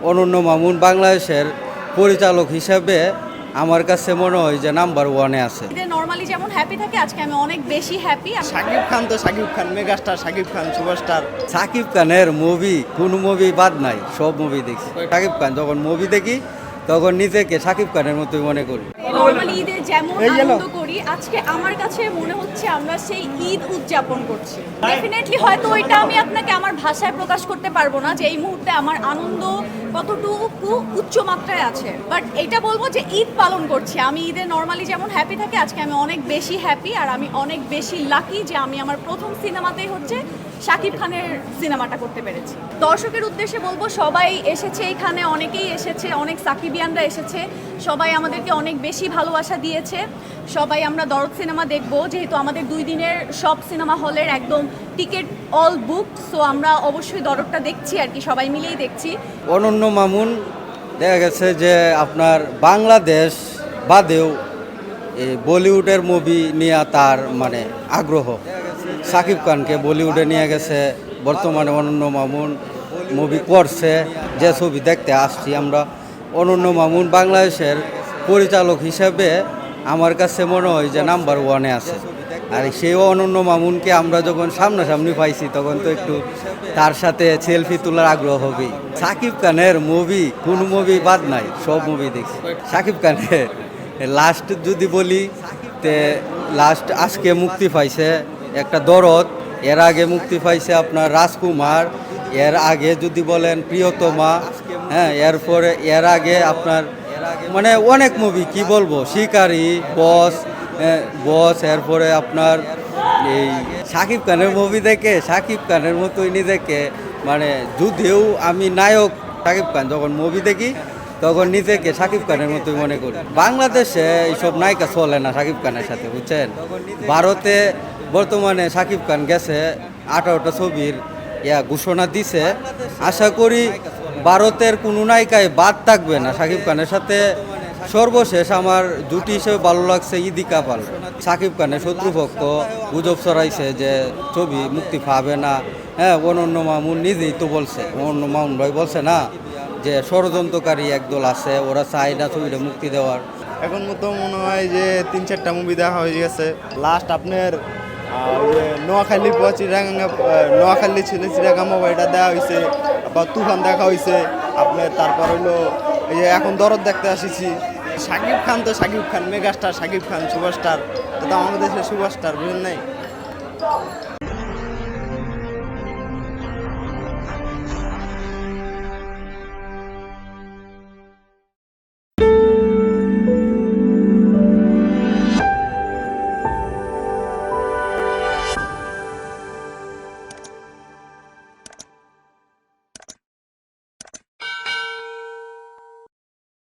অনন্য মামুন বাংলাদেশের পরিচালক হিসেবে আমার কাছে মনে হয় যে নাম্বার ওয়ানে আছে। নরমালি যেমন হ্যাপি থাকে, আজকে আমি অনেক বেশি হ্যাপি। শাকিব খান তো শাকিব খান, মেগাস্টার শাকিব খান, সুপারস্টার। শাকিব খানের মুভি কোনো মুভি বাদ নাই, সব মুভি দেখি। শাকিব খান যখন মুভি দেখি তখন নিজেকে শাকিব খানের মতোই মনে করি। নরমালি ঈদে যেমন আনন্দ করি, আজকে আমার কাছে মনে হচ্ছে আমরা সেই ঈদ উদযাপন করছি। ডেফিনেটলি হয়তো এটা আমি আপনাকে আমার ভাষায় প্রকাশ করতে পারবো না যে এই মুহূর্তে আমার আনন্দ কতটুকু উচ্চ মাত্রায় আছে, বাট এটা বলবো যে ঈদ পালন করছি। আমি ঈদে নরমালি যেমন হ্যাপি থাকে, আজকে আমি অনেক বেশি হ্যাপি আর আমি অনেক বেশি লাকি যে আমি আমার প্রথম সিনেমাতেই হচ্ছে শাকিব খানের সিনেমাটা করতে পেরেছি। দর্শকের উদ্দেশ্যে বলবো, সবাই এসেছে এখানে, অনেকেই এসেছে, অনেক সাকিবিয়ানরা এসেছে, সবাই আমাদেরকে অনেক বেশি ভালোবাসা দিয়েছে। সবাই আমরা দরদ সিনেমা দেখব, যেহেতু আমাদের 2 দিনের সব সিনেমা হলের একদম টিকিট অল বুক, সো আমরা অবশ্যই দরদটা দেখছি আর কি, সবাই মিলেই দেখছি। অনন্য মামুন দেখা গেছে যে আপনার বাংলাদেশ বাদেও এই বলিউডের মুভি নিয়ে তার মানে আগ্রহ। শাকিব খানকে বলিউডে নিয়ে গেছে, বর্তমানে অনন্য মামুন মুভি করছে, যে ছবি দেখতে আসছি আমরা। অনন্য মামুন বাংলাদেশের পরিচালক হিসেবে আমার কাছে মনে হয় যে নাম্বার ওয়ানে আছে। আর সেই অনন্য মামুনকে আমরা যখন সামনাসামনি পাইছি তখন তো একটু তার সাথে সেলফি তোলার আগ্রহ হবেই। শাকিব খানের মুভি কোনো মুভি বাদ নাই, সব মুভি দেখি। শাকিব খানের লাস্ট যদি বলি, তে লাস্ট আজকে মুক্তি পাইছে একটা দরদ, এর আগে মুক্তি পাইছে আপনার রাজকুমার, এর আগে যদি বলেন প্রিয়তমা, হ্যাঁ, এরপরে এর আগে আপনার মানে অনেক মুভি কি বলবো, শিকারি, বস, এরপরে আপনার এই শাকিব খানের মুভি দেখে শাকিব খানের মতোই নিজেকে মানে, যদিও আমি নায়ক শাকিব খান, যখন মুভি দেখি তখন নিজেকে শাকিব খানের মতোই মনে করি। বাংলাদেশে এইসব নায়িকা চলে না শাকিব খানের সাথে, বুঝছেন। ভারতে বর্তমানে শাকিব খান গেছে 18টা ছবির ঘোষণা দিছে। আশা করি ভারতের কোনো নায়িকায় বাদ থাকবে না শাকিব খানের সাথে। সর্বশেষ আমার জুটি হিসেবে ভালো লাগছে ইদিকা পাল। শাকিব খানের শত্রুপক্ষ গুজব ছড়াইছে যে ছবি মুক্তি পাবে না। হ্যাঁ, অনন্য মামুন নিজেই তো বলছে, অনন্য মামুন ভাই বলছে না যে ষড়যন্ত্রকারী একদল আছে, ওরা চায় না ছবিটা মুক্তি দেওয়ার। এখন মতো মনে হয় যে 3-4টা মুভি দেখা হয়ে গেছে। লাস্ট আপনার নোয়াখালী নোয়াখালী ছিল চিরাগামা, এটা দেওয়া হয়েছে, বা তুফান দেখা হয়েছে আপনার। তারপর হলো এই যে এখন দরদ দেখতে আসিছি। শাকিব খান তো শাকিব খান, মেগাস্টার শাকিব খান, সুপারস্টার। তো আমাদের দেশের সুপারস্টার, বুঝেন নাই।